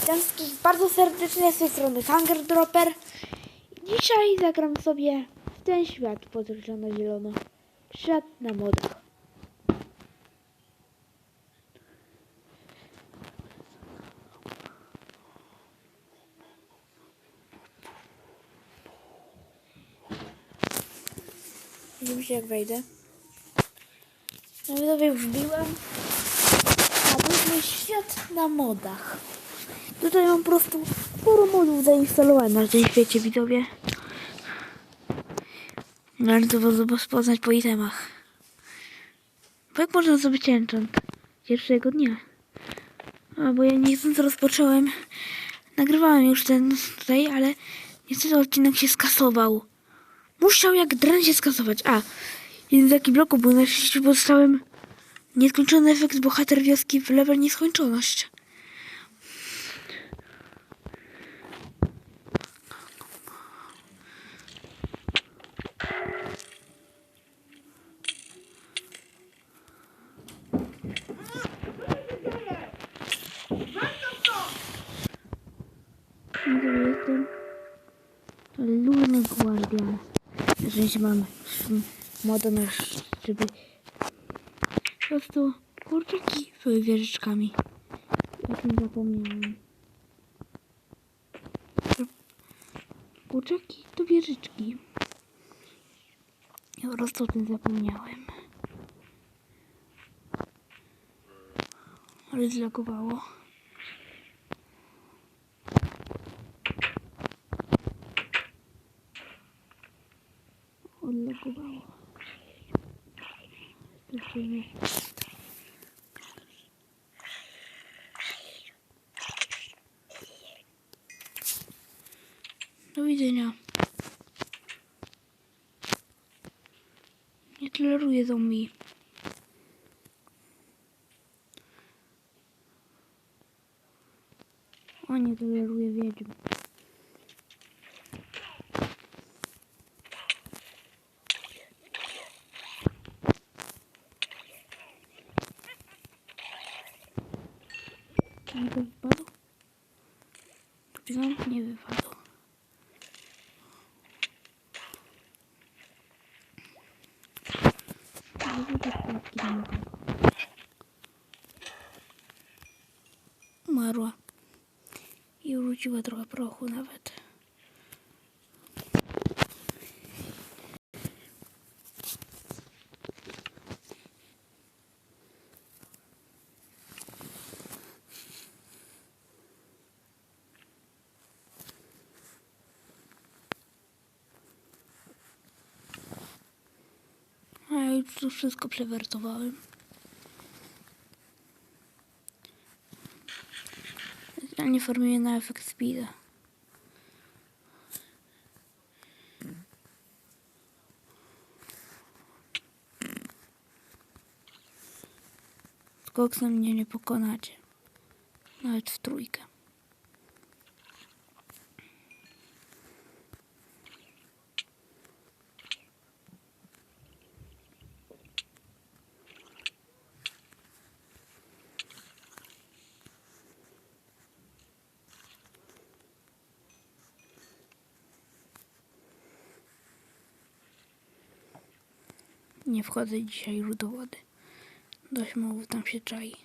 Witam wszystkich bardzo serdecznie z tej strony Dropper. Dzisiaj zagram sobie w ten świat podkreślono-zielono. Świat na modach. Widzimy się jak wejdę. No widzowie, już wbiłem. A to jest mój świat na modach. Tutaj mam po prostu sporo modów zainstalowanych na tym świecie, widzowie. No ale to można poznać po itemach. Bo jak można zrobić enchant pierwszego dnia? A, bo ja niechcący rozpocząłem. Nagrywałem już ten tutaj, ale niestety odcinek się skasował. Musiał jak dran się skasować. A, jeden z takich bloków był na szczęście, bo dostałem nieskończony efekt bohater wioski w level nieskończoność. Jestem Lurny Guardian. Jeżeli mam modę na żeby po prostu kurczaki były wieżyczkami. O tym zapomniałem. Kurczaki to wieżyczki. Ja po prostu o tym zapomniałem. Ale zlagowało. Odlogowało. Do widzenia. Nie toleruję zombie. O, nie toleruję wiedźm. Nie wypadł? Nie wypadł. Umarła. I wróciła trochę prochu nawet. A ja już tu wszystko przewertowałem. Ja nie formuję na efekt speeda. Z koksem mnie nie pokonacie. Nawet w trójkę. Nie wchodzę dzisiaj już do wody. Dość mało tam się czai.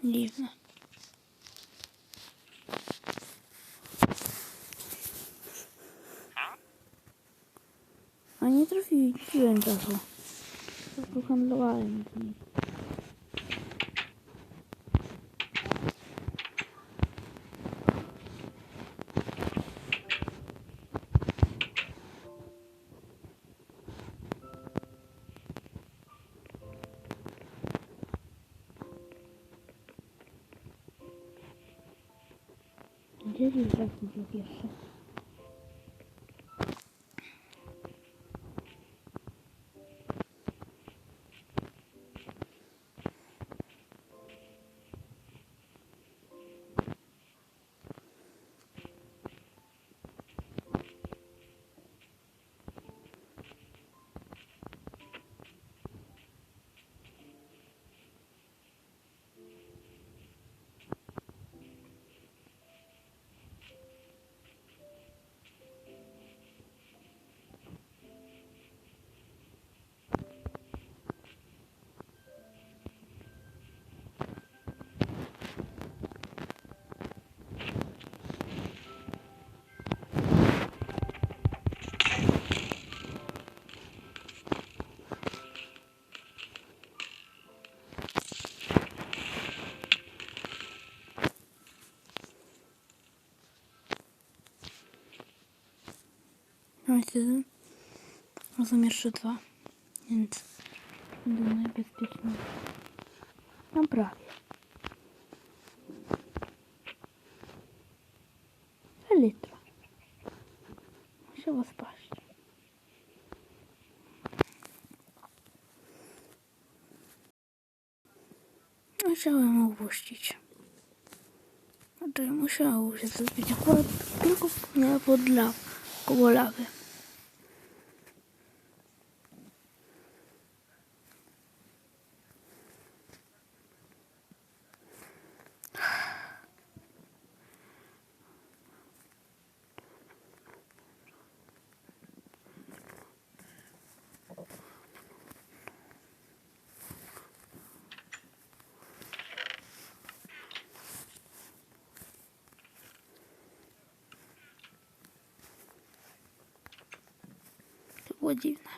Dziwne. A nie trafiłem czasu. Po prostu handlowałem z nim. Gdzie jest trafić jeszcze? No i wtedy razem jeszcze 2, więc będę najbezpieczniejszy. No prawie. Litra. Musiała spaść. Musiałem opuścić. Znaczy musiało się zrobić akurat tylko koło lawy. To było dziwne.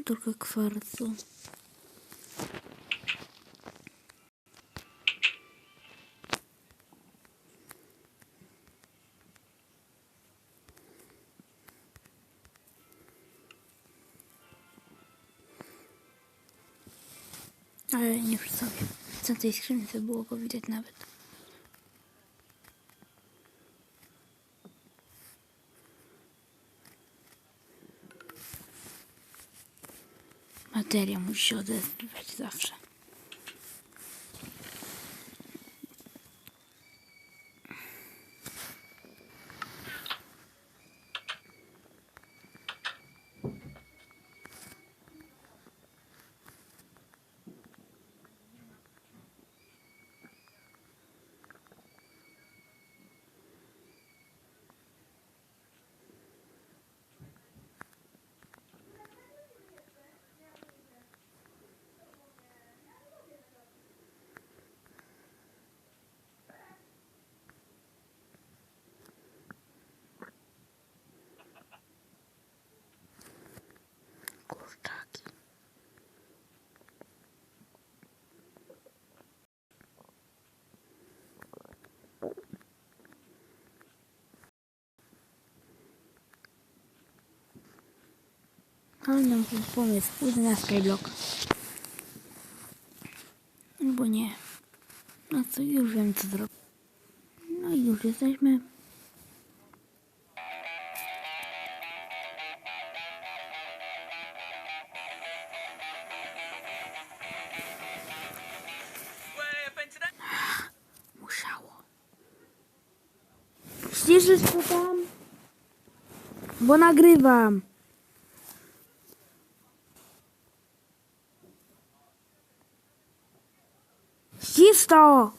Trochę kwarcu. Ale nie przy sobie. Co tej skrzynce było go widać nawet. Materia musi się odezwać zawsze. Ale nam ten pomysł, pójdę na skyblock. Albo nie. No co, już wiem co zrobić. No i już jesteśmy. Musiało. Ściszysz to tam? Bo nagrywam. Ścisz to!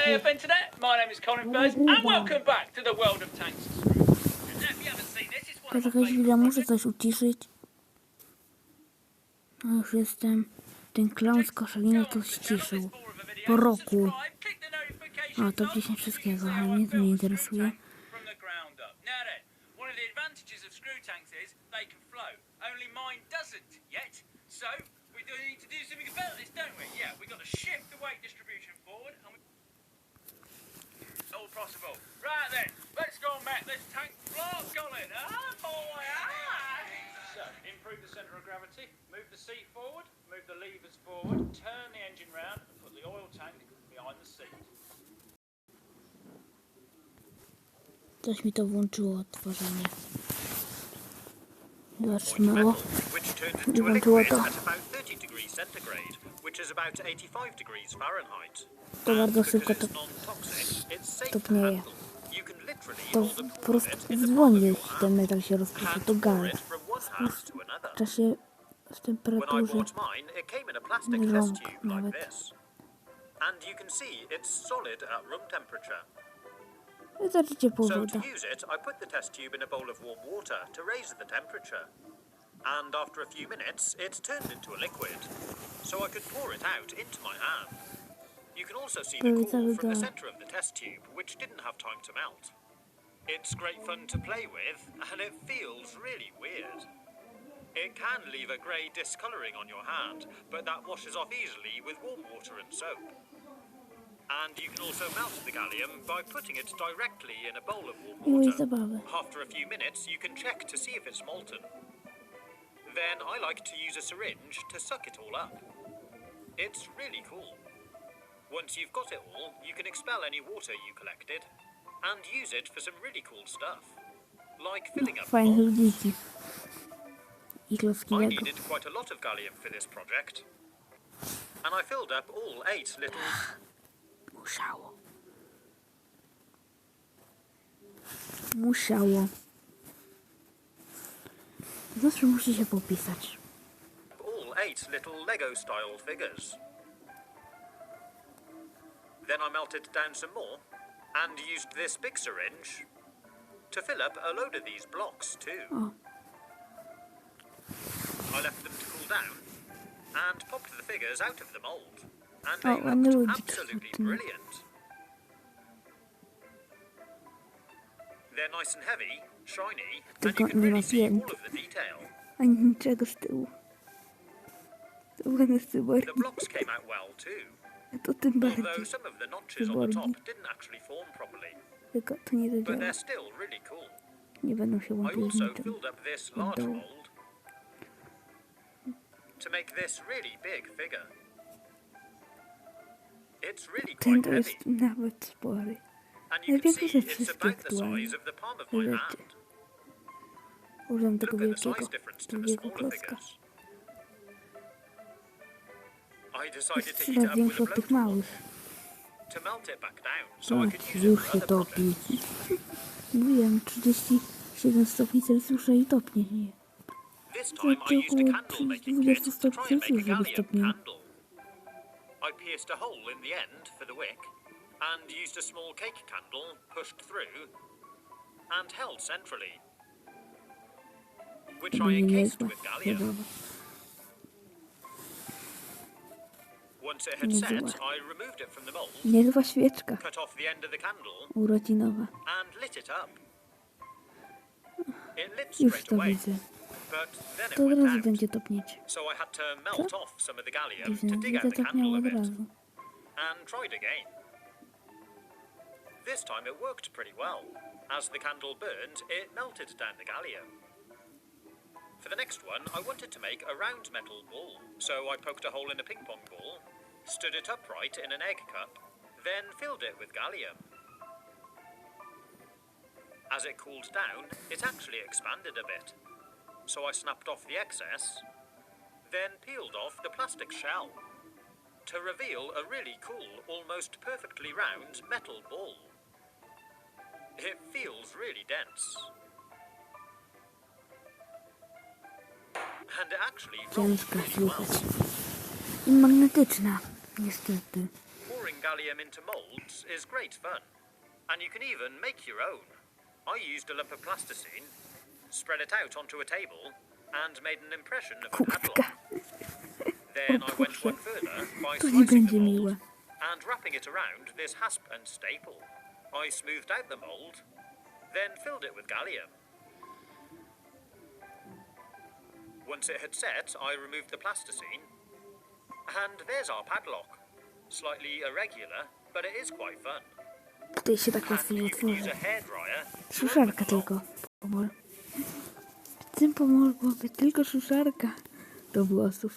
Hey up internet, my name is Colin Burns and welcome back to the world of tanks. If you haven't seen this, it's one of my Poczekaj chwilę, favourite muszę coś uciszyć. No już jestem. Ten clown z koszaliny to ściszył. Po roku. O, top 10 wszystkiego, ale mnie to nie interesuje. All possible. Right then, let's go and make this tank floor, Colin. Ah, boy, ah! So, improve the centre of gravity, move the seat forward, move the levers forward, turn the engine round and put the oil tank behind the seat. Coś mi to włączyło odtworzenie. Zatrzymało. I włączyło to. To bardzo szybko to topnieje. To po prostu dzwoni, jeśli ten metal się rozpuszcza. To gale. W czasie, w temperaturze rąk nawet. Wystarczy ciepła woda. And after a few minutes, it turned into a liquid, so I could pour it out into my hand. You can also see the core from the centre of the test tube, which didn't have time to melt. It's great fun to play with, and it feels really weird. It can leave a grey discolouring on your hand, but that washes off easily with warm water and soap. And you can also melt the gallium by putting it directly in a bowl of warm water. After a few minutes, you can check to see if it's molten. Then I like to use a syringe to suck it all up. It's really cool. Once you've got it all, you can expel any water you collected and use it for some really cool stuff, like filling up bowls. I needed quite a lot of gallium for this project, and I filled up all 8 little... Musiało. Zawsze musi się popisać. All 8 little Lego-style figures. Then I melted down some more and used this big syringe to fill up a load of these blocks too. Oh. I left them to cool down and popped the figures out of the mould, and they looked absolutely brilliant. They're nice and heavy, shiny, and you can really see all of the detail. Ani niczego z tyłu. The blocks came out well too. To tym bardziej. Although some of the notches on the top didn't actually form properly. Tylko to nie But zadziała. they're still really cool. Nie będą się I łączyły z also niczym. filled up this large mold to make this really big figure. It's really Ten quite to jest heavy. nawet spory. And you can Największe see ze it's wszystkich about the aktualnie size of the palm of my rzeczy. hand. Użyłem tego Look at the wielkiego, size difference to the drugiego smaller klocka. figures. I decided to Jest heat it coraz up większy with a od tych blowtorch małych. to melt it back down, so I could use it Już for się other topi. projects. Mówiłem, 37 stopni Celsjusza i topnie się. This time I used a candle making kit to try and make a gallium candle. I pierced a hole in the end for the wick and used a small cake candle pushed through and held centrally, which I encased with gallium. Once it had set, I removed it from the mold, Niezła świeczka cut off the end of the candle urodzinowa. and lit it up. It lit Już straight to away, widzę. but then it To od went razu out. będzie topnieć. So I had to melt off some of the gallium Dziwne, to dig widzę out the topniało candle a od bit razu. and tried again. This time it worked pretty well. As the candle burned, it melted down the gallium. For the next one, I wanted to make a round metal ball, so I poked a hole in a ping pong ball, stood it upright in an egg cup, then filled it with gallium. As it cooled down, it actually expanded a bit. So I snapped off the excess, then peeled off the plastic shell to reveal a really cool, almost perfectly round metal ball. It feels really dense. And it actually rolls Ciężka really well. słychać. I magnetyczna, niestety. Pouring gallium into molds is great fun, and you can even make your own. I used a lump of plasticine, spread it out onto a table, and made an impression of a Kurtka. padlock. Then I went one further by To nie slicing the będzie mold miłe. and wrapping it around this hasp and staple. I smoothed out the mold, then filled it with gallium. Once it had set, I removed the plasticine, and there's our padlock. Slightly irregular, but it is quite fun. Tutaj się tak łatwo And nie you can use otworzy. a hairdryer to Suszarka open the tylko. W tym pomogłaby tylko suszarka do włosów.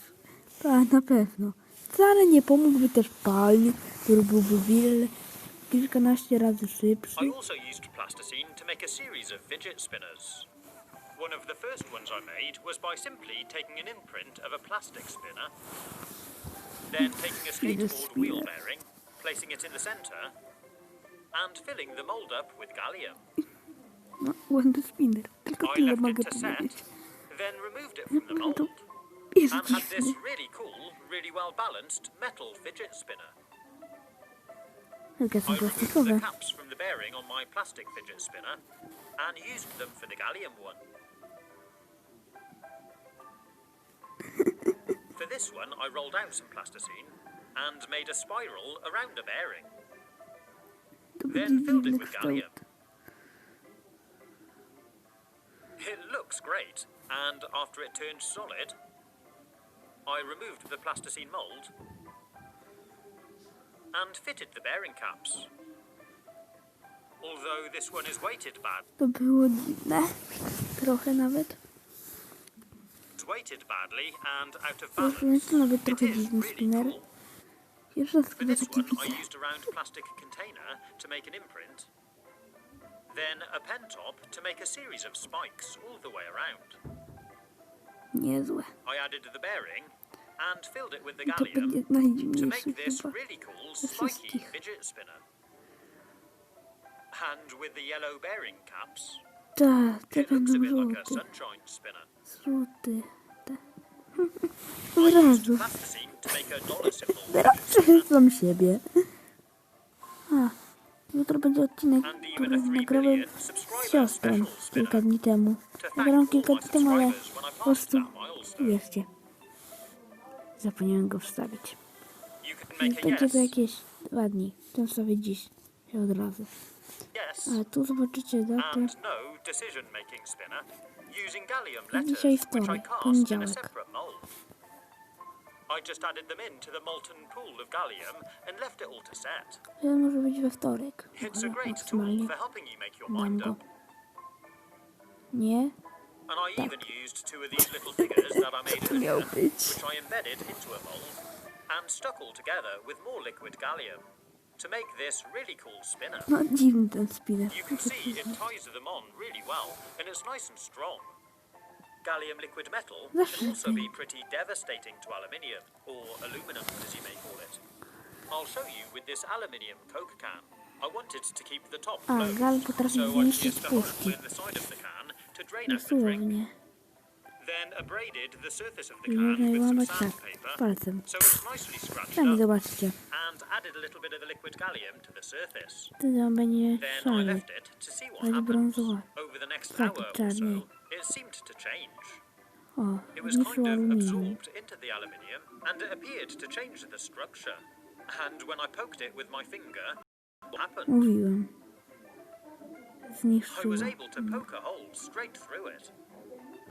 Tak, na pewno. Wcale nie pomógłby też palnik, który byłby kilkanaście razy szybszy. I also used plasticine to make a series of fidget spinners. One of the first ones I made was by simply taking an imprint of a plastic spinner, then taking a skateboard wheel bearing, placing it in the center, and filling the mold up with gallium. No, ładny spinner. Tylko I tyle left mogę it to set, powiedzieć. then removed it from the No mold, to jest and had this dziwny. really cool, really well balanced metal fidget spinner. Jakie I są removed plastikowe. the caps from the bearing on my plastic fidget spinner and used them for the gallium one. For this one, I rolled out some plasticine and made a spiral around a bearing. To Then będzie filled it dziwny with kształt. gallium. It looks great, and after it turned solid, I removed the plasticine mold and fitted the bearing caps. Although this one is weighted bad. To było dziwne. Trochę nawet. It's weighted badly and out of Proszę, balance. to nawet It trochę is dziwny really spinner. cool. Jeszcze raz For chyba this taki one, I widzę. used a round plastic container to make an imprint, then a pen top to make a series of spikes all the way around. Niezłe. I added the bearing and filled it with the I to będzie gallium to najdziwniejszy make this chyba. really cool ze spiky wszystkich. fidget spinner. And with the yellow bearing caps, Tak, te it looks a będą bit like a żółte. sunshine spinner. Żółty. Te. I Od used razu. plasticine to make a dollar symbol Teraz fidget spinner. przechwycam siebie. A, jutro będzie odcinek, And even który a 3 nagrałem million z subscriber siostrą special kilka spinner. dni temu. To thank Nagrałem all kilka my dni temu, ale subscribers when I po passed prostu, that milestone. wiecie, zapomniałem go wstawić. You can Więc make a będzie to yes, jakieś 2 dni. Chcę wstawić dziś się od razu. yes, A tu zobaczycie datę. and no decision-making spinner using gallium letters, Dzisiaj which I wtorek, cast in a poniedziałek. separate mold. I just added them into the molten pool of gallium and left it all to set. To może być we wtorek. It's a Może great maksymalnie. tool for helping you make your Dam mind go. up. Nie? And I even used 2 of these little figures that I made Miał earlier, być. which I embedded into a mold and stuck all together with more liquid gallium to make this really cool spinner. No dziwny ten spinner. You can see it ties them on really well, and it's nice and strong. Gallium liquid metal can also be pretty devastating to aluminium, or aluminum as you may call it. I'll show you with this aluminium Coke can. I wanted to keep the top A, closed, gal potrafi so I zniszczyć pierced a hole puszki. in the side of the can to drain out the drink. Dosłownie. Then abraded the surface of the I can można je with some łamać tak, sandpaper, palcem. so it's nicely scratched Sami up, zobaczcie. and added a little bit of the liquid gallium to the surface. Wtedy on będzie Then I szary. left it to see what Będzie happens. brązowa. Over the next Taki hour or czarny. so, it seemed to change. O, It was zniszczył kind of aluminium. absorbed into the aluminium, and it appeared to change the structure. And when I poked it with my finger, what happened? Mówiłem. I Zniszczyło. was able to poke a hole straight through it.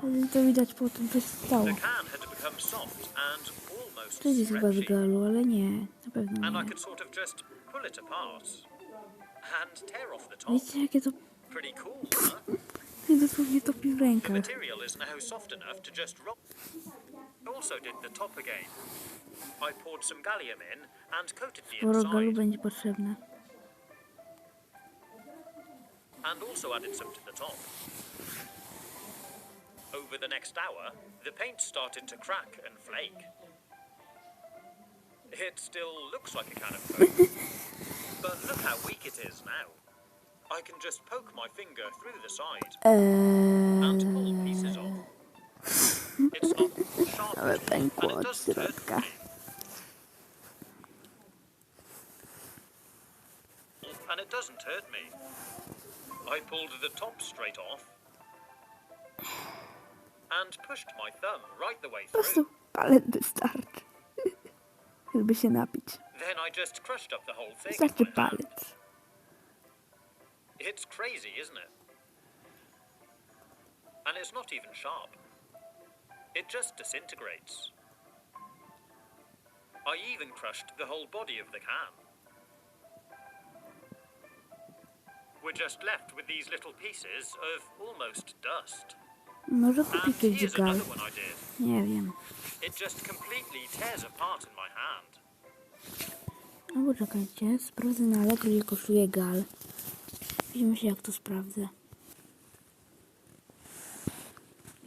Ale to widać po tym, co się stało. The can had become soft and almost To jest chyba z stretchy, galu, ale nie. Na pewno and I nie. could sort of just pull it apart. and tear off the top. Wiecie, jakie to Pretty cool, huh? dosłownie topi w The rękach. material is now soft enough to just roll. I also did the top again. I poured some gallium in and coated the Sporo galu inside, będzie potrzebne. and also added some to the top. Over the next hour, the paint started to crack and flake. It still looks like a can of Coke, but look how weak it is now. I can just poke my finger through the side and pull pieces off. It's not sharp Ale at all, pękło and it od doesn't hurt środka. me. And it doesn't hurt me. I pulled the top straight off and pushed my thumb right the way Po prostu through. palec wystarczy. Żeby się napić. Then I just crushed up the whole thing. Wystarczy in my hand. palec. It's crazy, isn't it? And it's not even sharp. It just disintegrates. I even crushed the whole body of the can. We're just left with these little pieces of almost dust. Może And kupić gdzieś here's gal. another one I did. Nie wiem. It just completely tears apart in my hand. No poczekajcie, sprawdzę na Allegro, ile kosztuje gal. Widzimy się, jak to sprawdzę.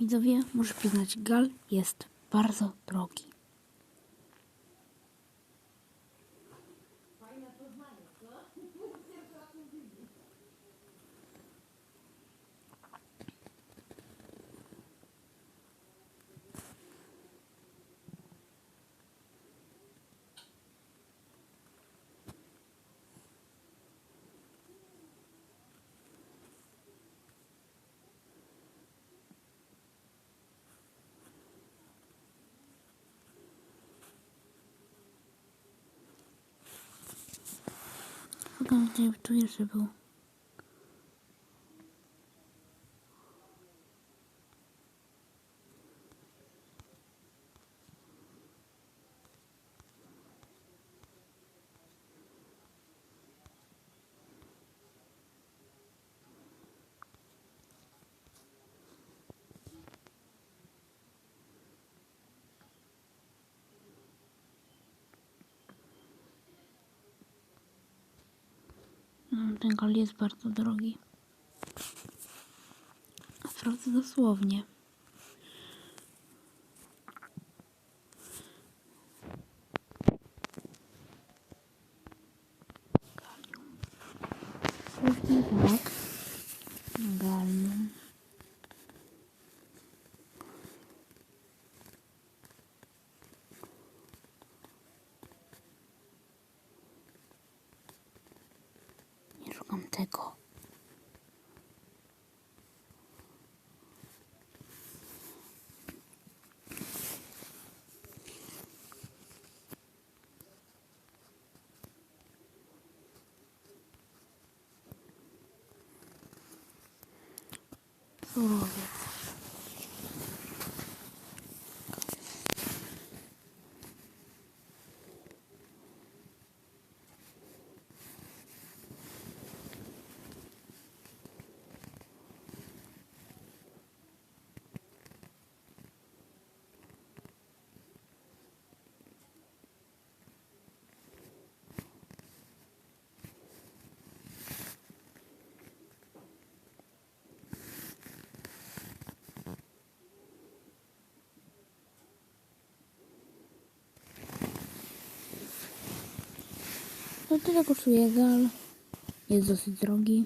Widzowie, muszę przyznać, gal jest bardzo drogi. Szukam, gdzie tu jeszcze był. Ten gal jest bardzo drogi. Sprawdzę dosłownie. Sprawdźmy tak. Galium. Nie szukam tego. Surowiec. No tyle kosztuje gal. Jest dosyć drogi.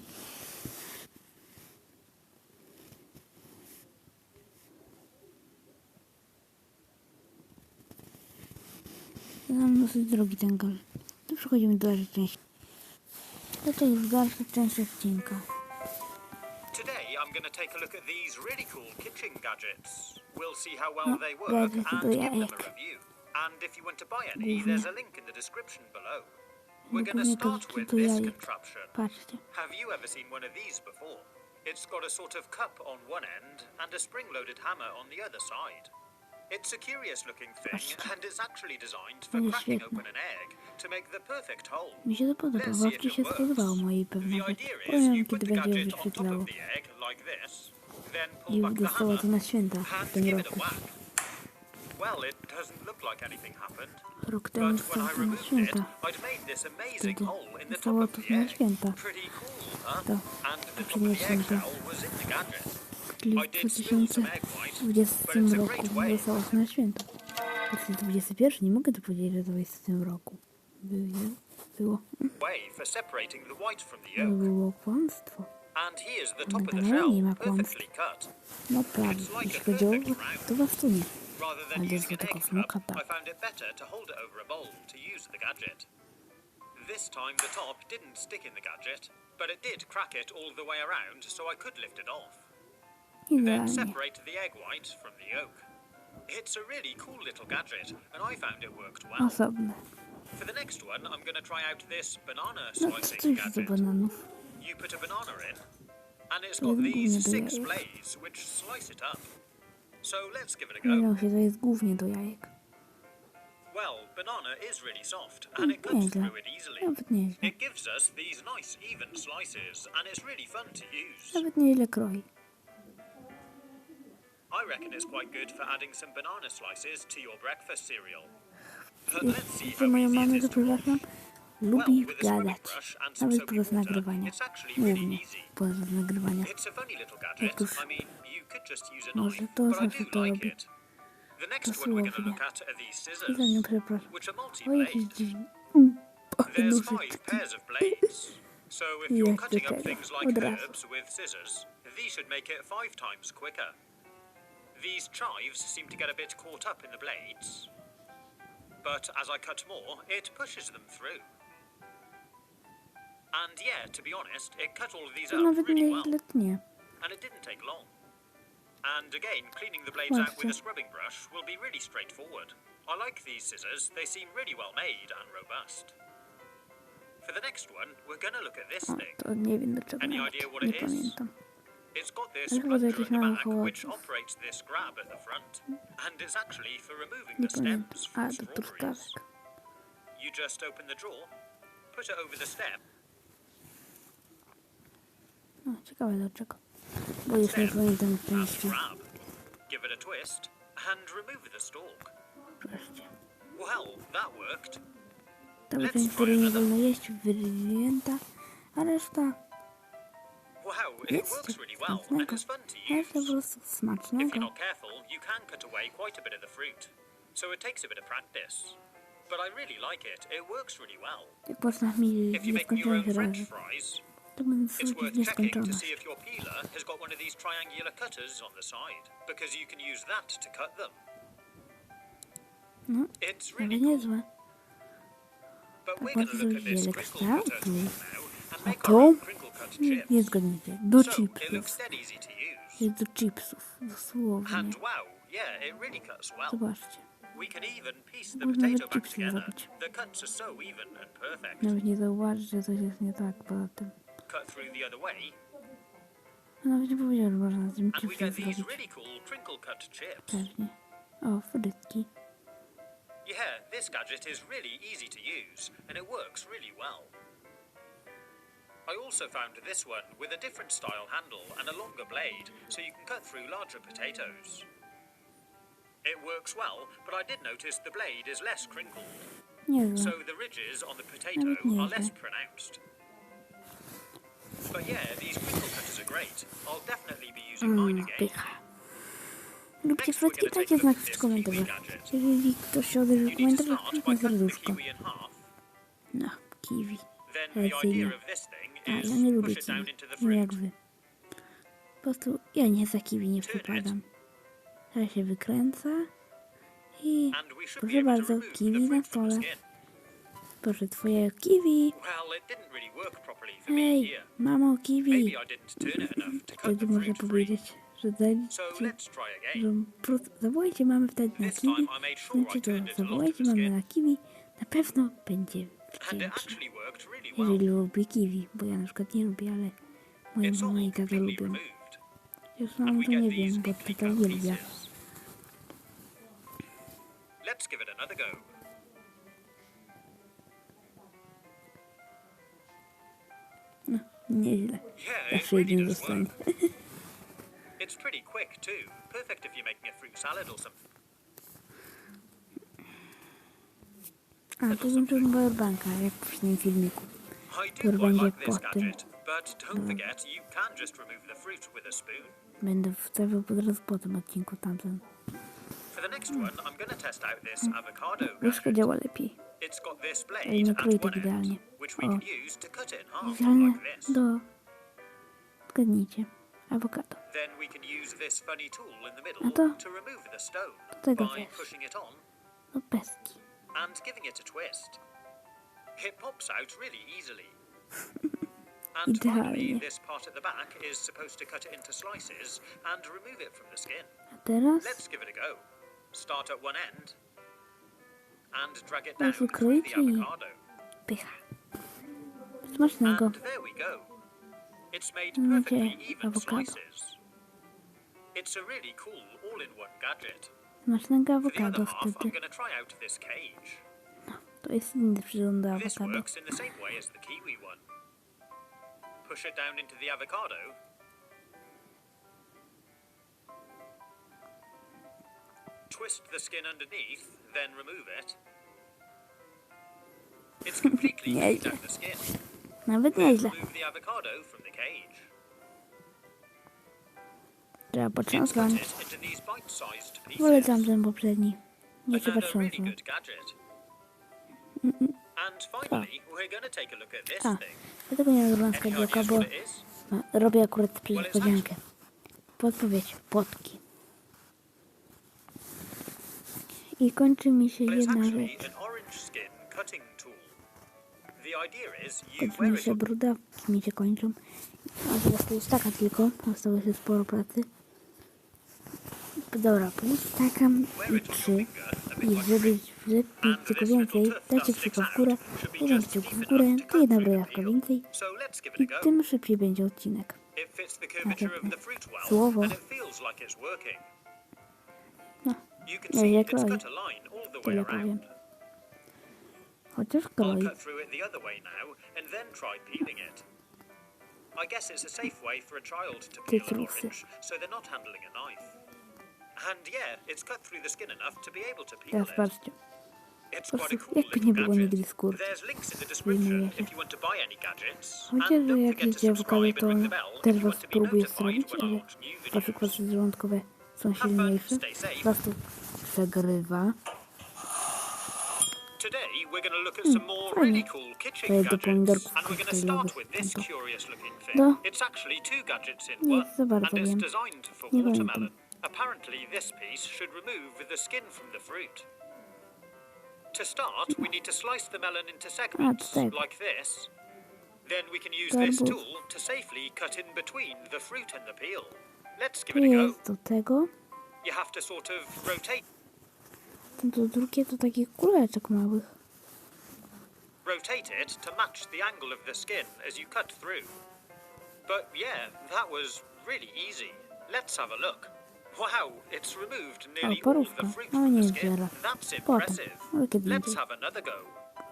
Dosyć drogi ten gal. To przechodzimy do dalszej części. No to już dalsza część odcinka. Today I'm going to take a look at these really cool kitchen gadgets. We'll see how well No, they work gadżety and do give them a jajek. review. And if you want to buy any, Głównie. there's a link in the description below. We're going to Głównie start gadżety with do this jajek. contraption. Patrzcie. Have you ever seen one of these before? It's got a sort of cup on one end and a spring-loaded hammer on the other side. It's a curious looking thing, Patrzcie. and it's actually designed To for jest cracking świetne. open an egg to make the perfect hole. Mi się to podoba. Let's see if Babci it się works. spodobało mojej The pewnie. idea is Powiem, you put kiedy the będzie gadget on top wyświetlało. of the egg like this, then pull I back the dostała to hammer na święta w and tym give it a roku. whack. Well, it doesn't look like anything happened. Rok temu But when dostała I to na removed it, święta. I'd made this amazing Wtedy hole in the top dostało of to the na egg. święta. Pretty cool, huh? To And the top of poprzednie the egg święta. shell was in the gadget. Czyli I w did spill some egg white, but 2020 it's a roku great way. dostała to na święta. To jest 21. Nie mogę to powiedzieć, że to jest w tym roku. Było. Way for separating the white from the To yolk. było kłamstwo. And here's the top of the kanale nie shell, ma perfectly cut. No prawda, jeśli chodzi o to was to nie. Rather than Ale to using jest an tylko egg cup, snukata. I found it better to hold it over a bowl to use the gadget. This time the top didn't stick in the gadget, but it did crack it all the way around, so I could lift it off. Then Idealnie. separate the egg white from the yolk. It's a really cool little gadget, and I found it worked well. Osobne. For the next one, I'm going to try out this banana No co to slicing jest do gadget. bananów? You put a banana in, and it's To got jest głównie these do 6 jajek. blades which slice it up. So let's give it a Nie go. wiem, to jest głównie do jajek. Well, banana is really soft, and it cuts Nieźle. through it easily. Nawet nieźle. It gives us these nice even slices, and it's really fun to use. Nawet nieźle kroi. I reckon it's quite good for adding some banana slices to your breakfast cereal. But let's see Że how moja easy mama, it is to wash. przepraszam, lubi with a scrubbing gadać. brush and some Nawet soapy podczas water, nagrywania. it's actually really Głównie easy. podczas nagrywania. It's a funny little gadget. już I mean, you could just use a może knife, to but I zawsze do to like robi. it. The next one we're going to Dosłownie. look at are these I za nią scissors, przepraszam. which are O, multi-blade. jakieś dziwne. O, There's 5 nóżyczki. pairs of blades. So if Jak you're do cutting up czego? things like Od razu. herbs with scissors, these should make it 5 times quicker. These chives seem to get a bit caught up in the blades, but as I cut more, it pushes them through. And yeah, to be honest, it cut all of these To out nawet really well, nieźle tnie. and it didn't take long. And again, cleaning the blades out with a Patrzcie. scrubbing brush will be really straightforward. I like these scissors, they seem really well made and robust. For the next one, we're going to look at this O, thing. to nie wiem do czego Any nawet. idea what Nie it is? pamiętam. It's got this Ale chyba do plunger jakichś at the małych back, which kołowców. operates this grab at the front. And it's actually for removing Nie the pamiętam. stems A, from do strawberries. truskawek. You just open the drawer, put it over the stem, No, ciekawe do czego. Bo już nie pamiętam and części. grab. Give it a twist, and remove the stalk. Wreszcie. Well, that worked. Ta część, której nie wolno jeść, wyjęta, a reszta Wow, it jest works really well, and smacznego. it's fun to Reszta po use. prostu If you're smacznego. not careful, you can cut away quite a bit of the fruit. So it takes a bit of practice. But I really like it. It works really well. Jak można mi If you make your own nieskończoność French razy, fries, to będę it's sobie worth checking to nieskończoność. see if your peeler has got one of these triangular cutters on the side, because you can use that to cut them. No, It's really ale cool. niezłe. But we're Tak going to bardzo look at this wiele crinkle kształtów. cutter tool now and A make to? our own crinkle cut Nie chips. zgadzam się. Do So it looks chipsów. dead easy to use. Jest do chipsów. Dosłownie. And wow, yeah, it really cuts well. Zobaczcie. We can even piece the Można nawet potato back chipsy together. zrobić. The cuts are so even and perfect. Nawet nie zauważyć, że coś jest nie tak poza tym. Cut through the other way, Nawet nie powiedział, że można z tym and we chipsy get these zrobić. really cool crinkle cut chips. Pewnie. O, frytki. Yeah, this gadget is really easy to use, and it works really well. I also found this one with a different style handle and a longer blade, so you can cut through larger potatoes. It works well, but I did notice the blade is less crinkled, so Niezłe. the ridges on the potato Nawet nieźle. are less pronounced. But yeah, these crinkle cutters are great. I'll definitely be using mine again. Pycha. Lubcie frytki, dajcie znak w komentarzach. Jeżeli ktoś się odezwie w You need to komentarzach, start kliknę by cutting the serduszko. kiwi in half. No, kiwi. Then the Tradycyjnie. idea of this thing A, is ja nie lubię push it down kiwi. into the Nie fruit. jak wy. Po prostu ja nie za kiwi nie przypadam. Teraz się wykręca i And we should be proszę able to bardzo, remove the kiwi na fruit from the stole. skin. Proszę, twoje kiwi. Well, it didn't really work properly for me Hej, here. mamo, kiwi. Maybe I didn't turn it enough to cut Wtedy the można fruit free. powiedzieć, że So dajcie, let's try że again. po prostu zawołajcie mamę wtedy na This time kiwi. I made sure Znaczy I to, turned it a lot to zawołajcie the mamę skin. na kiwi. Na pewno będzie And it wdzięczna. actually worked really well. Jeżeli lubi kiwi, bo ja na przykład nie lubię, ale moja It's mama all i tata completely lubią. removed. Już And mam we to get nie these wiem, bo neatly tata cut uwielbia. pieces. Let's give it another go. Nieźle. Yeah, it Zawsze really jeden does zostanie. work. It's pretty quick too. Perfect if you're making a fruit salad or something. A, to włączyłem powerbanka, jak w poprzednim filmiku. I do Który quite będzie like this po tym. gadget, but don't forget you can just remove the fruit with a spoon. Będę wstawiał od razu po tym odcinku tamten. For the next one, I'm going to test out this avocado Łyżka gadget. działa lepiej. It's got this Ale blade nie at kroi tak one end, idealnie. which we O, can use to cut it in half idealnie like this. do... Zgadnijcie. Awokado. Then we can use this funny tool in the A middle to? to remove the stone Do tego by też. pushing it on No peski. and giving it a twist. It pops out really easily. And finally, Idealnie. this part at the back is supposed to cut it into slices and remove it from the skin. A teraz? Let's give it a go. Start at one end and drag it down Muszę through kroić the i avocado. pycha. Smacznego. And there we go. It's made Macie perfectly even awokado. slices. It's a really cool all-in-one gadget. Smacznego For the other awokado half, I'm wtedy. going to try out this cage. To jest inny przyrząd do This awokado. works in the same way as the kiwi one. Push it down into the avocado. Twist the skin underneath, then remove it. It's completely cleaned out the skin. Nawet Then nieźle. remove the avocado from the cage. Trzeba It's cut potrząsnąć. it into these bite-sized Wolę pieces. tamten poprzedni. Nie trzeba Another really trząsnąć. good gadget. And finally, we're going to take a look at this A, thing. dlatego nie nagrywam Any skarbioka, ideas bo what it is? robię akurat niespodziankę. Podpowiedź. Płotki. I kończy mi się Well, it's jedna actually rzecz. an orange skin cutting tool. The idea is you Kończy wear mi it się on brudawki mi się kończą. A teraz to jest taka tylko. Zostało jeszcze sporo pracy. Dobra, plus taka i 3. I żeby wlepić tylko więcej, dajcie kciuka w górę, jeden kciuk w górę, to jedna brojawka więcej So let's give i it a go. tym szybciej będzie odcinek. It fits the curvature of the fruit well, Słowo. and it feels like it's working. No, You can ja see je it's kroję. cut a line all the way Tyle around. powiem. Chociaż I'll kroi. cut through it the other way now, and then try peeling it. I guess it's a safe way for a child to peel an Cytrusy. orange, so they're not handling a knife. And yeah, it's cut through the skin enough to be able to peel Teraz it. patrzcie. It's Po quite a prostu cool jakby little nie było gadget. nigdy skór. There's links in the description Wyjmuje się. if you want to buy any gadgets. Chociaż, And że don't jak forget to jecie awokado, subscribe to and ring the bell też if you was want to be spróbuję notified zrobić, when I ale launch new wasze videos. kwasy żołądkowe są Have fun, silniejsze. stay safe. Was to przegrywa. Today we're going to look at some more fajnie. really cool kitchen To jest do gadgets, pomidorków and we're going to koktajlowych. start with this Tamto. curious looking thing. No. It's actually two gadgets in Nie one, za bardzo and it's wiem. designed for Nie watermelon. pamiętam. Apparently this piece should remove the skin from the fruit. To start, we need to slice the melon into segments, tak. like this. Then we can use Garbus. this tool to safely cut in between the fruit and the peel. Let's give To it a go. jest do tego. You have to sort of rotate To drugie to takich kuleczek małych. it to match the angle of the skin as you cut through. But yeah, that was really easy. Let's have a look. Wow, it's removed nearly all of the parówka. fruit No from nie the jest skin. wiele. That's Potem. impressive. Ale kiedy Let's indziej. have another go.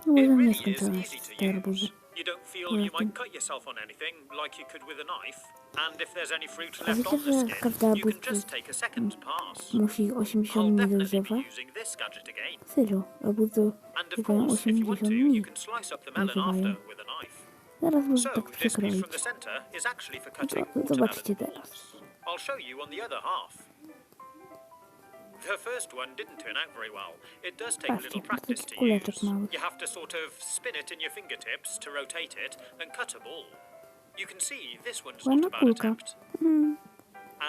No bo It nie really is skończyłem easy to te arbuzy. use. You don't feel you might cut yourself on anything like you could with a knife. And if there's any fruit A left wiecie, on the że skin, każdy you arbuz can just take a second pass. musi 80 I'll dni definitely be dojrzewać? using this gadget again. Serio, arbuzy And of trwają course, if you want 80 to, you dni. can slice up the melon dojrzewają. after with a knife. Zaraz może So, tak this piece przekroić. from the center is actually for No cutting to zobaczcie watermelon teraz. balls. I'll show you on the other half. The first one didn't turn out very well. It does take a Patrzcie, little to practice taki to kuleczek use. małych. You have to sort of spin it in your fingertips to rotate it and cut a ball. You can see this one's Ładna not a bad kulka. attempt.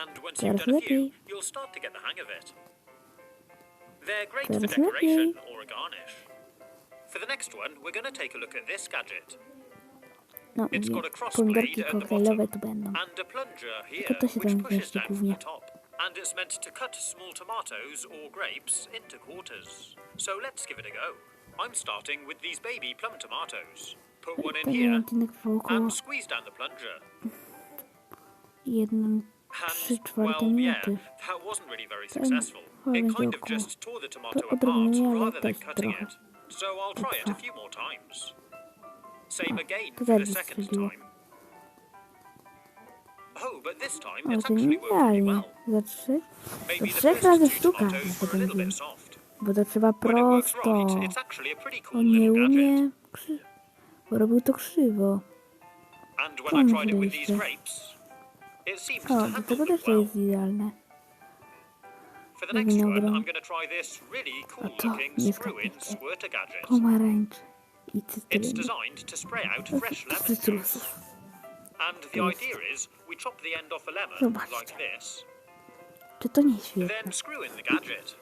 And once you've Teraz done a few, lepiej. you'll start to get the hang of it. They're great Teraz for decoration lepiej. or a garnish. For the next one, we're going to take a look at this gadget. No It's mówię, got a cross pomidorki blade at the koktajlowe bottom tu będą. and a plunger Tylko here, to się which tam pushes mieści down from głównie. the top. And it's meant to cut small tomatoes or grapes into quarters. So let's give it a go. I'm starting with these baby plum tomatoes. Put one in Ten here odcinek trwał około and squeeze down the plunger. 1 And, 3/4 well, yeah, minuty. that wasn't really very Ten successful. chyba It będzie kind of około. just tore the tomato To apart odrobinę, ale rather than też cutting trochę. it. So I'll try it a few more times. Same again to for the też second strzeliło. time. Oh, but this time O, it's to nie actually worked really idealnie. well. Za 3? Maybe To the 3 first razy two sztuka, tomatoes ja were a potem little wiem. bit soft. Bo to trzeba When it works prosto. right, it's actually a pretty cool On nie little gadget. umie bo robił to krzywo. And when Co I on tried it with these zrobiliście? grapes, it seemed O, to do handle tego them też to well. jest idealne. For the next one, Winogron. I'm going to try this really cool to looking nie screw-in skapujcie. squirter gadget. Pomarańcz i It's cytryny. designed to spray out To fresh lemon cytrusów. juice. And the idea is we chop the end off a lemon Zobaczcie. like this, Czy to nie świetne? then screw in the gadget.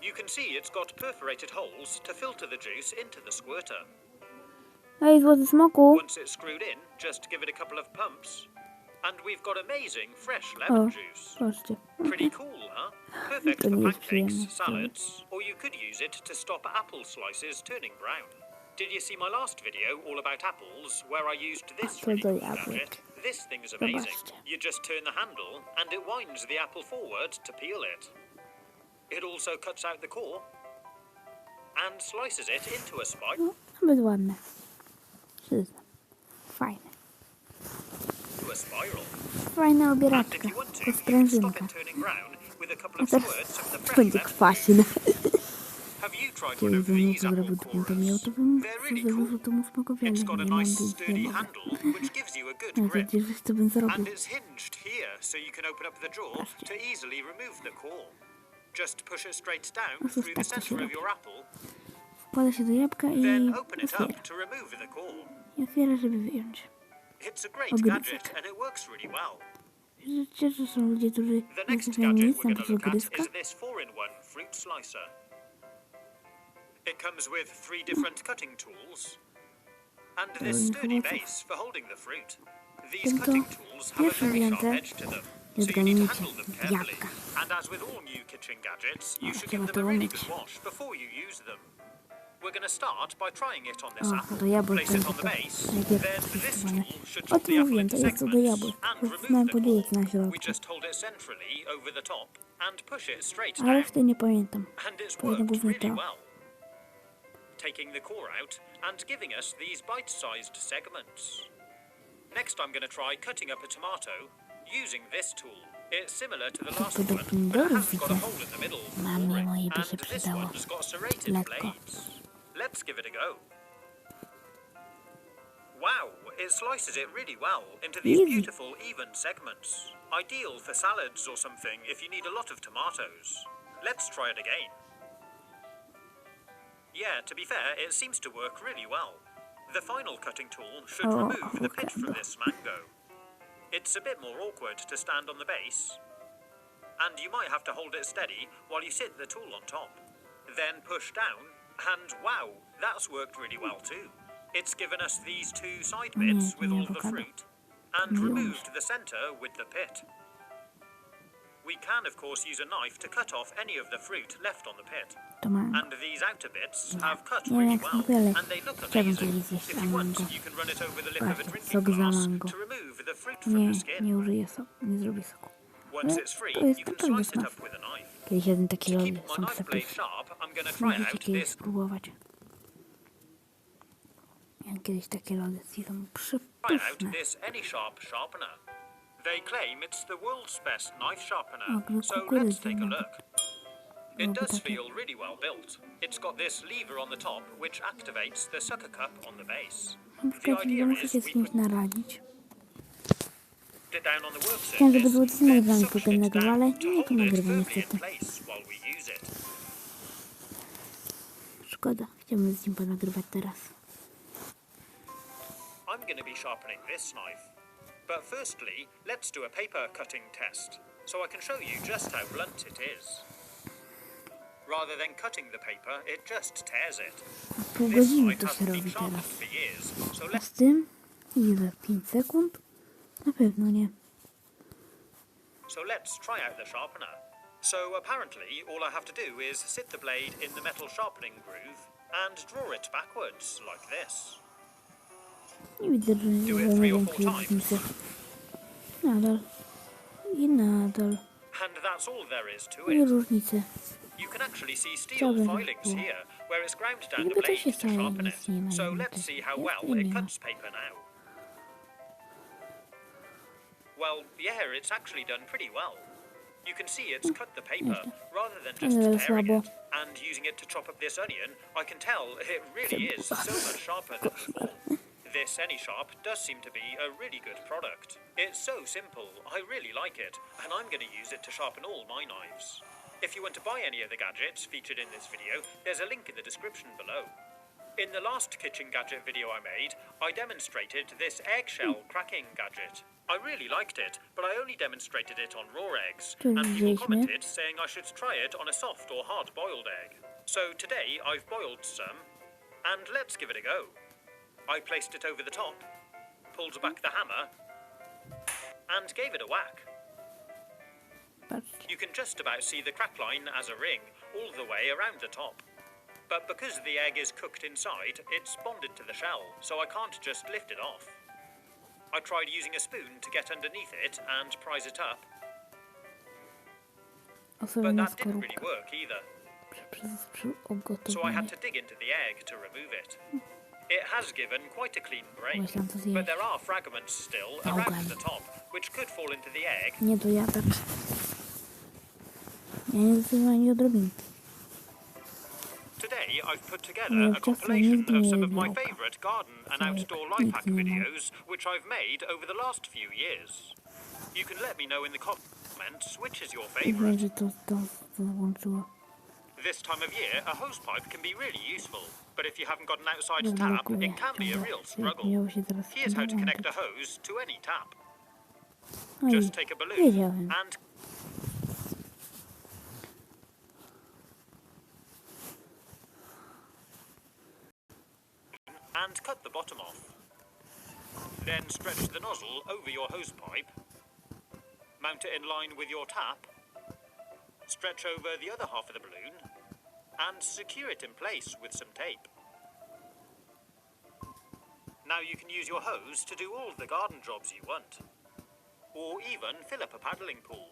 You can see it's got perforated holes to filter the juice into the squirter. Ej, złoty smoku! Once it's screwed in, just give it a couple of pumps, and we've got amazing fresh O, lemon juice. patrzcie. Pretty cool, huh? Perfect To for nie jest pancakes, przyjemne. salads, or you could use it to stop apple slices turning brown. Did you see my last video all about apples, where I used this to really do cool jabłek. gadget? This thing's amazing. Zobaczcie. You just turn the handle, and it winds the apple forward to peel it. It also cuts out the core, and slices it into a spike. No, nawet ładne. Przyznam. Fajne. To a spiral. Fajna And if obieraczka. you want to, To you can sprężynka. stop it turning brown with a couple A of teraz squirts of the fresh będzie lemon kwaśny. juice. Have you tried one Kiedy of bym mu these to apple zrobił, to miał, corers? to bym They're really zrobił, cool. że to mu smakowiale. It's got a Nie mam nice nic, nie sturdy mogę. handle which gives you a good Ale grip. to gdzieś to bym zrobił. And it's hinged here so you can open up the drawer to easily remove the core. Just push it straight down through the center of your apple, Wkłada się do jabłka i then open it otwiera. up to remove the core. I otwiera, żeby wyjąć. It's a great Ogryzek. gadget and it works really well. Wiecie, że są ludzie, którzy The nie next zostawiają gadget nic we're na going to tego look at gryzka? is this 4-in-1 fruit slicer. It comes with 3 different cutting tools and this sturdy base for holding the fruit. These Tylko cutting tools have a pierwsze very sharp ręce edge to them, nie so you need to zganicie handle them carefully. jabłka. And as with all new kitchen gadgets, you should trzeba give to them a really umyć. good wash before you use them. We're going to start by trying it on this O, apple. do jabłek Place it będzie on the to base, najpierw then this testowane. tool should O chop tym the apple mówiłem, into to jest co do segments jabłek. and remove Znałem the podzielić core. na We środku. just hold it centrally over the top and push it straight A down. reszty nie pamiętam. And it's To jedno worked głównie really to. well. Taking the core out and giving us these bite-sized segments. Next I'm going to try cutting up a tomato using this tool. It's similar to the last To do one, but it pomidorów hasn't got a widzę. hole in the middle for Mamie it, mojej by się and this przydało. one's got serrated Lekko. blades. Let's give it a go. Wow, it slices it really well into these Easy. beautiful even segments. Ideal for salads or something if you need a lot of tomatoes. Let's try it again. Yeah, to be fair, it seems to work really well. The final cutting tool should remove the pit from this mango. It's a bit more awkward to stand on the base, and you might have to hold it steady while you sit the tool on top. Then push down, and wow, that's worked really well too. It's given us these 2 side bits with all the fruit, and removed the center with the pit. We can of course use a knife to cut off any of the fruit left on the pit. To mam. And these outer bits have cut Nie wiem really jak well, smakuje, ale and they look chciałbym amazing. kiedyś zjeść If you want, mango. you can run it over the lip of a Patrzcie, drinking sok za glass mango. to remove the fruit Nie, from the skin. nie użyję soku, nie zrobię soku. Once Ale it's free, to jest you can naprawdę slice it smak. up with a knife. Kiedyś jeden takie To lody keep my są knife blade przepyszne. sharp, I'm going to try Możecie out kiedyś this. spróbować. Miałem kiedyś takie lody i są Try out przepyszne. this any sharp sharpener. They claim it's the world's best knife sharpener, O, so kukurydzy let's take a nawet. look. It Byłoby does takie. feel really well built. It's got this lever on the top which activates the sucker cup on the base. Na The przykład, że idea muszę is się z we kimś put naradzić. it down on the work Chciałem, żeby surface, było coś then nagrane suction potem it nagrywa, ale down to nie to hold it nagrywa firmly in niestety. place while we use it. Szkoda, chciałbym z nim ponagrywać teraz. I'm going to be sharpening this knife. But firstly, let's do a paper cutting test, so I can show you just how blunt it is. Rather than cutting the paper, it just tears it. Pół This godziny knife to się hasn't been robi sharpened teraz. for years, so A let's z tym? Ile? 5 sekund? Na pewno nie. try out the sharpener. So apparently, all I have to do is sit the blade in the metal sharpening groove and draw it backwards like this. Nie widzę, że Do it nie 3 or większej 4 times. różnicy. Nadal i nadal. And that's all there is to Nie it. różnicy. You can actually see steel Chciałbym, filings żeby było. here, where it's ground down the Niby to blade się to staje, sharpen nic it. nie ma. So nie ma let's też see how jest well i it nie ma. cuts paper now. Well, yeah, it's actually done pretty well. You can see it's cut the paper Nieźle. rather than Ale just tearing słabo. it. And using it to chop up this onion, I can tell it really is so much sharper than before. This AnySharp does seem to be a really good product. It's so simple, I really like it, and I'm going to use it to sharpen all my knives. If you want to buy any of the gadgets featured in this video, there's a link in the description below. In the last kitchen gadget video I made, I demonstrated this eggshell cracking gadget. I really liked it, but I only demonstrated it on raw eggs, and people commented saying I should try it on a soft or hard-boiled egg. So today I've boiled some, and let's give it a go. I placed it over the top, pulled back the hammer, and gave it a whack. Patrzcie. You can just about see the crack line as a ring all the way around the top. But because the egg is cooked inside, it's bonded to the shell, so I can't just lift it off. I tried using a spoon to get underneath it and prise it up, but Osobiona that didn't really skorupka. work either. Przy So I had ugotowaniu. to dig into the egg to remove it. It has given quite a clean break, Myślałam, co but zjeść. there are fragments still Bałgan. around the top, which could fall into the egg. Nie dojadacz. Ja nie doceniam ani odrobinki. Today I've put together No, a czasem compilation nigdy of nie some of jest my białka. favourite garden and Tak, outdoor nic life hack nie ma. videos which I've made over the last few years. You can let me know in the comments which is your Wiem, favourite. że to włączyło. This time of year, a hose pipe can be really useful, but if you haven't got an outside tap, Zablokuje. it can be a real struggle. Miało się teraz Here's how to connect a włączyć. hose to any tap. Oj, Just take a balloon wiedziałem. and cut the bottom off. Then stretch the nozzle over your hose pipe, mount it in line with your tap, stretch over the other half of the balloon, and secure it in place with some tape. Now you can use your hose to do all the garden jobs you want, or even fill up a paddling pool.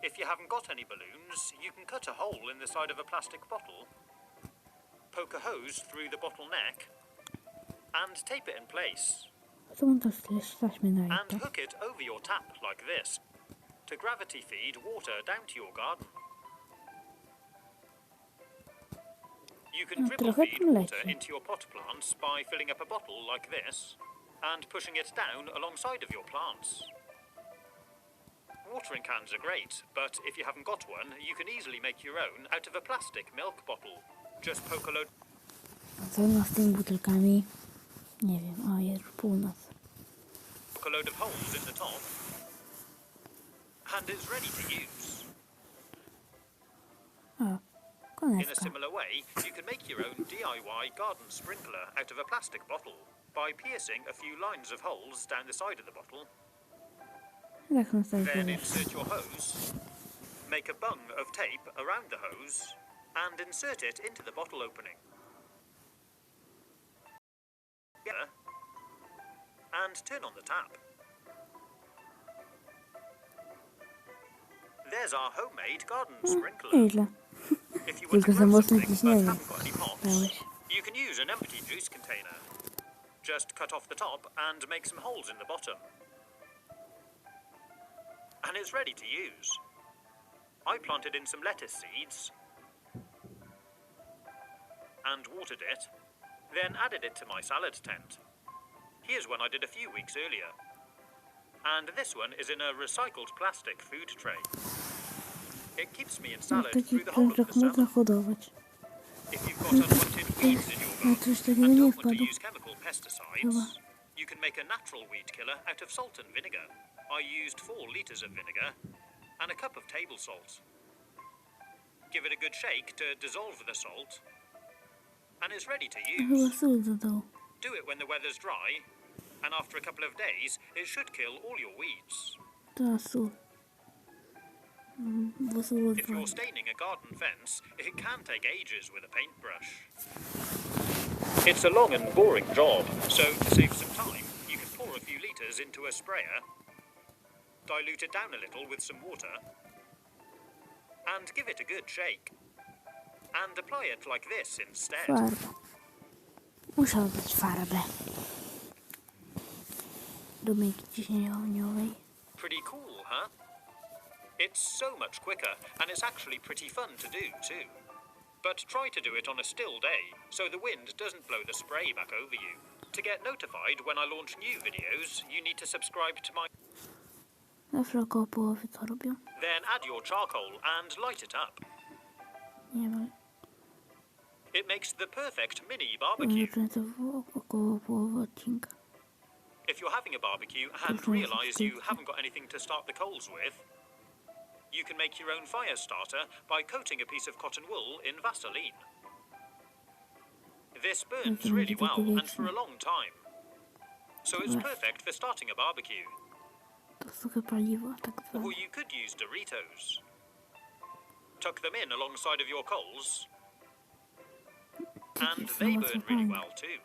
If you haven't got any balloons, you can cut a hole in the side of a plastic bottle, poke a hose through the bottle neck, and tape it in place, Co on to taśmy na and to? hook it over your tap like this, to gravity feed water down to your garden. You can No, dribble trochę feed tu water leci. into your pot plants by filling up a bottle like this, and pushing it down alongside of your plants. Watering cans are great, but if you haven't got one, you can easily make your own out of a plastic milk bottle. Just poke a load A co ma z tymi butelkami? Nie wiem. O, jest już północ. of holes in the top, and it's ready to use. O, In a konewka. similar way, you can make your own DIY garden sprinkler out of a plastic bottle by piercing a few lines of holes down the side of the bottle. Jak on sobie Then powie? insert your hose, make a bung of tape around the hose, and insert it into the bottle opening. Yeah. And turn on the tap. There's our homemade garden sprinkler. Nieźle. If you want to Tylko za grow mocno something but ciśnienie haven't got any pots, dałeś. you can use an empty juice container. Just cut off the top and make some holes in the bottom. And it's ready to use. I planted in some lettuce seeds and watered it, then added it to my salad tent. Here's one I did a few weeks earlier. And this one is in a recycled plastic food tray. It keeps me in salad Taki through the whole of the pączek można summer. hodować. If you've got unwanted weeds in your Na garden coś takiego and nie don't want to wpadł. use chemical pesticides, Chyba. you can make a natural weed killer out of salt and vinegar. I used 4 litres of vinegar and a cup of table salt. Give it a good shake to dissolve the salt, and it's ready to Chyba use. sól dodał. Do it when the weather's dry, and after a couple of days, it should kill all your weeds. To sól. Bo sól If you're odwali. staining a garden fence, it can take ages with a paintbrush. It's a long and boring job, so to save some time, you can pour a few litres into a sprayer, dilute it down a little with some water, and give it a good shake. And apply it like this instead. Farba. Musiała być farbę. Do myjki ciśnieniowej. Pretty cool, huh? It's so much quicker, and it's actually pretty fun to do too. But try to do it on a still day, so the wind doesn't blow the spray back over you. To get notified when I launch new videos, you need to subscribe to my... Zawsze około połowy to robię. Then add your charcoal and light it up. Nie wiem. It makes the perfect mini barbecue. Zaczynę to około połowy odcinka. If you're having a barbecue and realise you haven't got anything to start the coals with, you can make your own fire starter by coating a piece of cotton wool in Vaseline. This burns really well and for a long time, so it's perfect for starting a barbecue. To suche paliwo, tak zwane. Or you could use Doritos. Tuck them in alongside of your coals, and they burn really well too.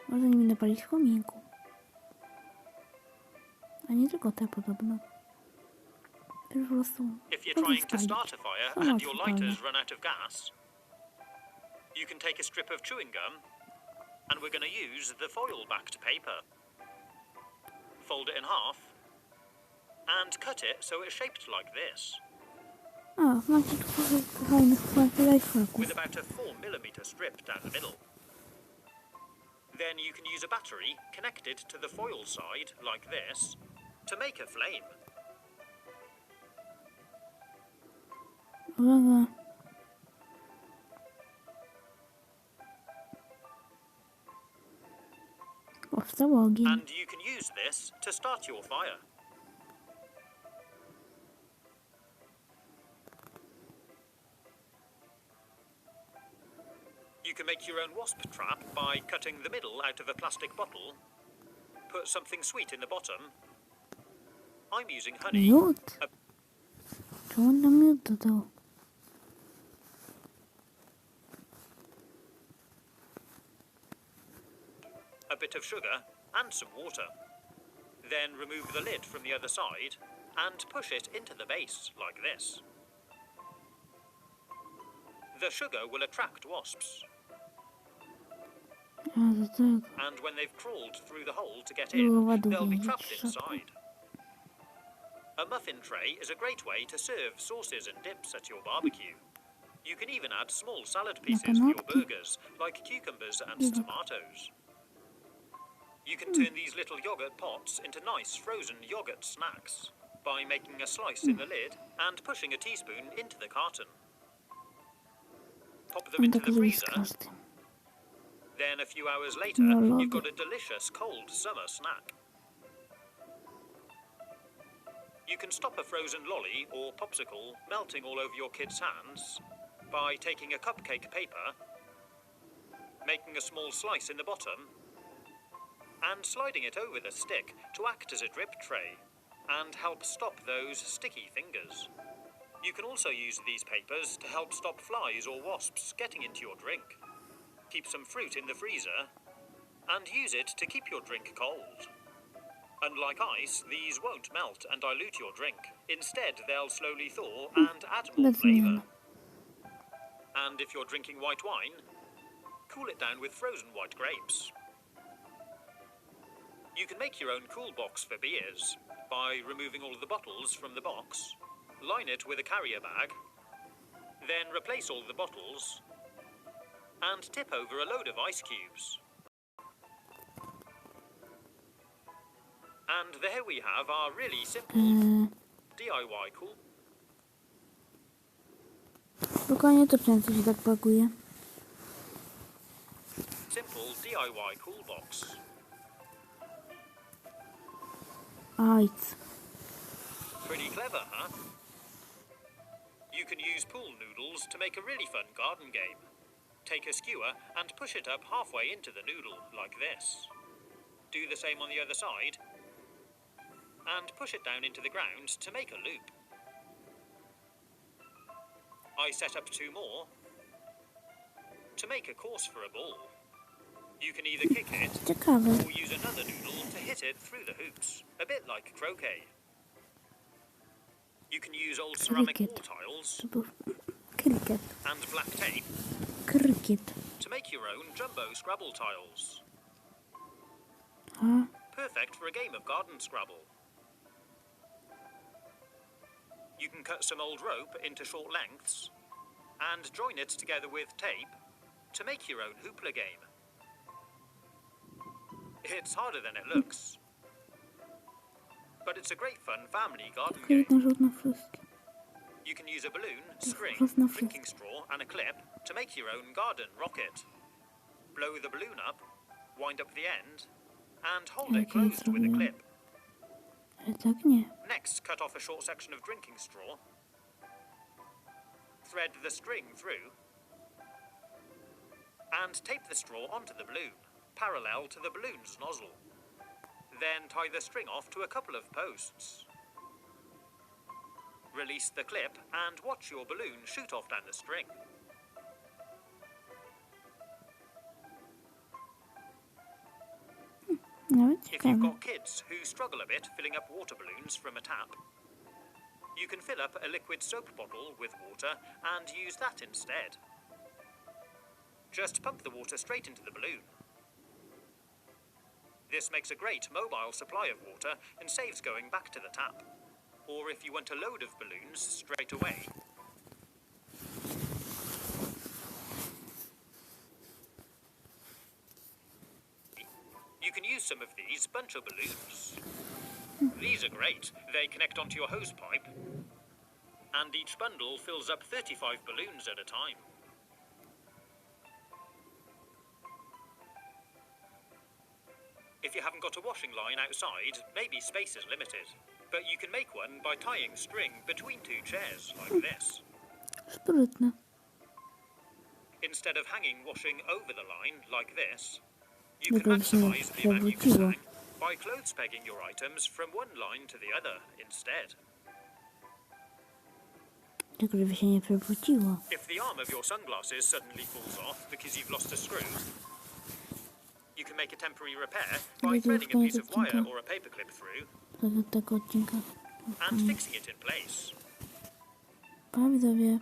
Można nimi napalić w kominku. A nie tylko te podobno. Po prostu If you're trying to start a fire and your lighters run out of gas, you can take a strip of chewing gum, and we're going to use the foil-backed paper. Fold it in half, and cut it so it's shaped like this, A, macie tu fajnych lajfhaków. with about a 4mm strip down the middle. Then you can use a battery connected to the foil side, like this, to make a flame. Uwaga. Powstał ogień. And you can use this to start your fire. You can make your own wasp trap by cutting the middle out of a plastic bottle, put something sweet in the bottom. I'm using honey, Miód? Czemu on nam miód dodał? a bit of sugar, and some water. Then remove the lid from the other side and push it into the base, like this. The sugar will attract wasps, A, do tego. and when they've crawled through the hole to get in, they'll be trapped inside. A muffin tray is a great way to serve sauces and dips at your barbecue. You can even add small salad pieces for your burgers, like cucumbers and tomatoes. You can turn these little yogurt pots into nice frozen yogurt snacks by making a slice in the lid and pushing a teaspoon into the carton. Pop them On into tak the zrobić z freezer. każdym. Then a few hours later, No, you've got a delicious cold summer snack. You can stop a frozen lolly or popsicle melting all over your kids' hands by taking a cupcake paper, making a small slice in the bottom, and sliding it over the stick to act as a drip tray and help stop those sticky fingers. You can also use these papers to help stop flies or wasps getting into your drink. Keep some fruit in the freezer and use it to keep your drink cold. Unlike ice, these won't melt and dilute your drink. Instead, they'll slowly thaw and add more Bez flavour. zmian. And if you're drinking white wine, cool it down with frozen white grapes. You can make your own cool box for beers by removing all the bottles from the box, line it with a carrier bag, then replace all the bottles, and tip over a load of ice cubes. And there we have our really simple DIY cool. Spokojnie, to często się tak pakuje. Simple DIY cool box. Ajc. Pretty clever, huh? You can use pool noodles to make a really fun garden game. Take a skewer and push it up halfway into the noodle, like this. Do the same on the other side. And push it down into the ground to make a loop. I set up 2 more to make a course for a ball. You can either kick it Ciekawe. or use another noodle to hit it through the hoops, a bit like croquet. You can use old ceramic Cricket. wall tiles To był krykiet. and black tape Krykiet. to make your own jumbo Scrabble tiles. A, Perfect for a game of garden Scrabble. You can cut some old rope into short lengths and join it together with tape to make your own hoopla game. It's harder than it looks, but it's a great fun family garden game. jedna rzut na wszystkie. You can use a balloon, string, Raz na drinking wszystkie. straw and a clip to make your own garden rocket. Blow the balloon up, wind up the end, and hold it Jakie closed with a zrobiłem? clip. Ale tak nie. Next, cut off a short section of drinking straw, thread the string through, and tape the straw onto the balloon, parallel to the balloon's nozzle. Then tie the string off to a couple of posts. Release the clip and watch your balloon shoot off down the string. Nawet If you've ciekawe. got kids who struggle a bit filling up water balloons from a tap, you can fill up a liquid soap bottle with water and use that instead. Just pump the water straight into the balloon. This makes a great mobile supply of water and saves going back to the tap. Or if you want a load of balloons straight away, you can use some of these bunch of balloons. These are great. They connect onto your hose pipe, and each bundle fills up 35 balloons at a time. If you haven't got a washing line outside, maybe space is limited. But you can make one by tying string between two chairs, like this. Sprytne. Instead of hanging washing over the line, like this, you can Tylko by się nie maximise the amount you can przewróciło. hang by clothes pegging your items from one line to the other instead. Tylko żeby się nie przewróciło. If the arm of your sunglasses suddenly falls off because you've lost a screw, you can make a temporary repair by Ale to już threading a koniec piece of wire odcinka. or a paperclip through Tego odcinka. and fixing it in place. Pa widzowie.